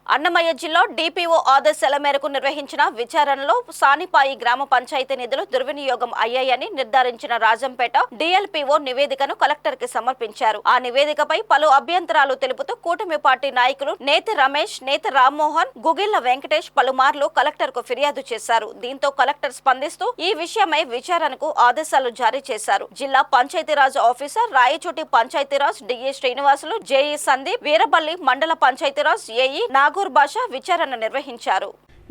అన్నమయ్య జిల్లా డిపిఓ ఆదేశాల మేరకు నిర్వహించిన విచారణలో సానిపాయి గ్రామ పంచాయతీ నిధులు దుర్వినియోగం అయ్యాయని నిర్ధారించిన రాజంపేట డిఎల్పిఓ నివేదికను కలెక్టర్ కి సమర్పించారు. ఆ నివేదికపై పలు అభ్యంతరాలు తెలుపుతూ కూటమి పార్టీ నాయకులు నేతి రమేష్, నేతి రామ్మోహన్, గుగిళ్ల వెంకటేష్ పలుమార్లు కలెక్టర్ కు ఫిర్యాదు చేశారు. దీంతో కలెక్టర్ స్పందిస్తూ ఈ విషయమై విచారణకు ఆదేశాలు జారీ చేశారు. జిల్లా Panchayati Raj officer Rayachoti Panchayati Raj DA Srinivasulu, JE Sandeep, Veeraballi మండల పంచాయతీరాజ్ ఏఈ నాగూర్ భాష విచారణ నిర్వహించారు.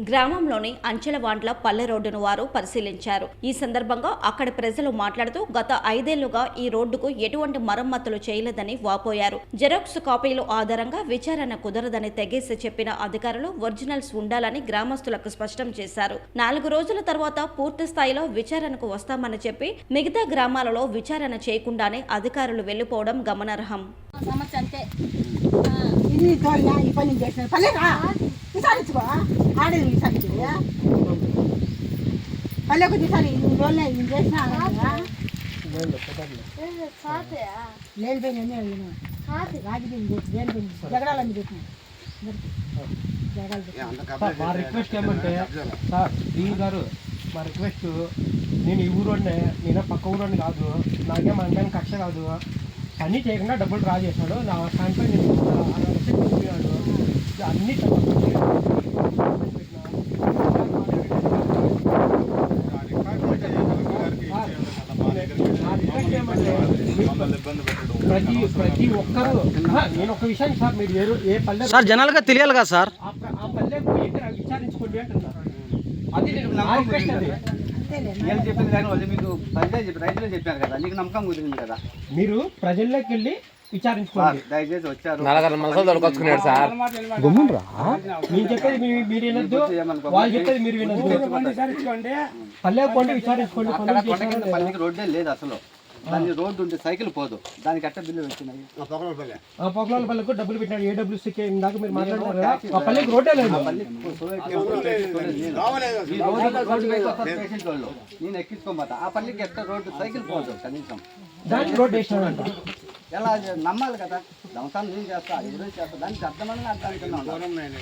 గ్రామంలోని అంచెలవాండ్ల పల్లె రోడ్డును వారు పరిశీలించారు. ఈ సందర్భంగా అక్కడి ప్రజలు మాట్లాడుతూ గత 5 ఏళ్లుగా ఈ రోడ్డుకు ఎటువంటి మరమ్మతులు చేయలేదని వాపోయారు. జెరాక్స్ కాపీలు ఆధారంగా విచారణ కుదరదని తెగేసి చెప్పిన అధికారులు ఒరిజినల్స్ ఉండాలని గ్రామస్తులకు స్పష్టం చేశారు. 4 రోజుల తర్వాత పూర్తి స్థాయిలో విచారణకు వస్తామని చెప్పి మిగతా గ్రామాలలో విచారణ చేయకుండానే అధికారులు వెళ్లిపోవడం గమనార్హం. పల్లెకు తీసాను జగడాలని పెట్టిన మా రిక్వెస్ట్ ఏమంటే సార్ డీ గారు, మా రిక్వెస్ట్, నేను ఈ ఊరోనే, నేను పక్క ఊరోని కాదు, నాకేం అంటాను కక్ష కాదు, అన్నీ చేయకుండా డబ్బులు డ్రా చేశాడు. నా దాంట్లో నేను చెప్పాడు అన్ని ప్రతి ఒక్కరు, నేను ఒక విషయం సార్, మీరు ఏ పల్లె సార్ జనాలుగా తెలియాలి కదా సార్, ఆ పల్లెకు విచారించుకోండి అంటున్నారు. అది నేను చెప్పింది కానీ వాళ్ళు మీకు రైతులే చెప్పారు కదా, నీకు నమ్మకం కుదిరింది కదా, మీరు ప్రజల్లోకి వెళ్ళి విచారించుకోండి. దయచేసి వచ్చారు సార్ నేను చెప్పేది మీరు వినొద్దు, వాళ్ళు చెప్పేది మీరు వినొద్దు. పల్లె కొండ విచారించుకోండి. పల్లెకి రోడ్డే లేదు అసలు, దాని రోడ్డు ఉంటే సైకిల్ పోదు, దానికి అట్ట బిల్లు వచ్చినాయి. పొగలాల పల్లెకు డబ్బులు పెట్టినాడు, ఏడబ్ల్యూసీకి ఇందాక మీరు మాట్లాడుతున్నారు కదా, ఆ పల్లెకి రోడ్డే లేదు. నేను ఎక్కించుకోమాట ఆ పల్లెకి ఎట్ట రోడ్డు సైకిల్ పోదు కనీసం, దానికి రోడ్డు వేసినాడంట. ఎలా నమ్మాలి కదా, దమసాన్ని నేను చేస్తా, ఈరోజు చేస్తా, దానికి అర్థమని అర్థం అనుకున్నాను.